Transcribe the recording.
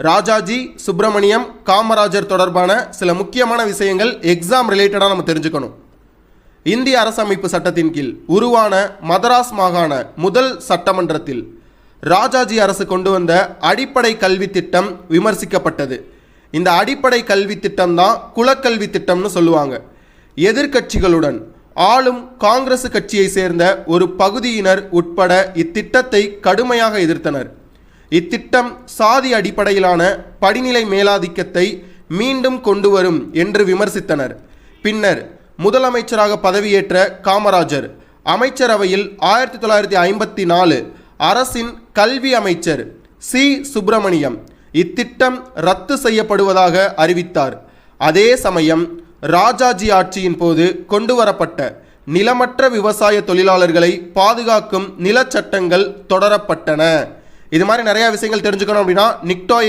ராஜாஜி, சுப்பிரமணியம், காமராஜர் தொடர்பான சில முக்கியமான விஷயங்கள் எக்ஸாம் ரிலேட்டடாக நம்ம தெரிஞ்சுக்கணும். இந்திய அரசமைப்பு சட்டத்தின் கீழ் உருவான மதராஸ் மாகாண முதல் சட்டமன்றத்தில் ராஜாஜி அரசு கொண்டு வந்த அடிப்படை கல்வி திட்டம் விமர்சிக்கப்பட்டது. இந்த அடிப்படை கல்வி திட்டம் தான் குலக்கல்வி திட்டம்னு சொல்லுவாங்க. எதிர்க்கட்சிகளுடன் ஆளும் காங்கிரஸ் கட்சியை சேர்ந்த ஒரு பகுதியினர் உட்பட இத்திட்டத்தை கடுமையாக எதிர்த்தனர். இத்திட்டம் சாதி அடிப்படையிலான படிநிலை மேலாதிக்கத்தை மீண்டும் கொண்டு வரும் என்று விமர்சித்தனர். பின்னர் முதலமைச்சராக பதவியேற்ற காமராஜர் அமைச்சரவையில் 1954 அரசின் கல்வி அமைச்சர் சி. சுப்பிரமணியம் இத்திட்டம் ரத்து செய்யப்படுவதாக அறிவித்தார். அதே சமயம் ராஜாஜி ஆட்சியின் போது கொண்டு வரப்பட்ட நிலமற்ற விவசாய தொழிலாளர்களை பாதுகாக்கும் நிலச்சட்டங்கள் தொடரப்பட்டன. இது மாதிரி நிறைய விஷயங்கள் தெரிஞ்சுக்கணும் அப்படின்னா நிக்டோ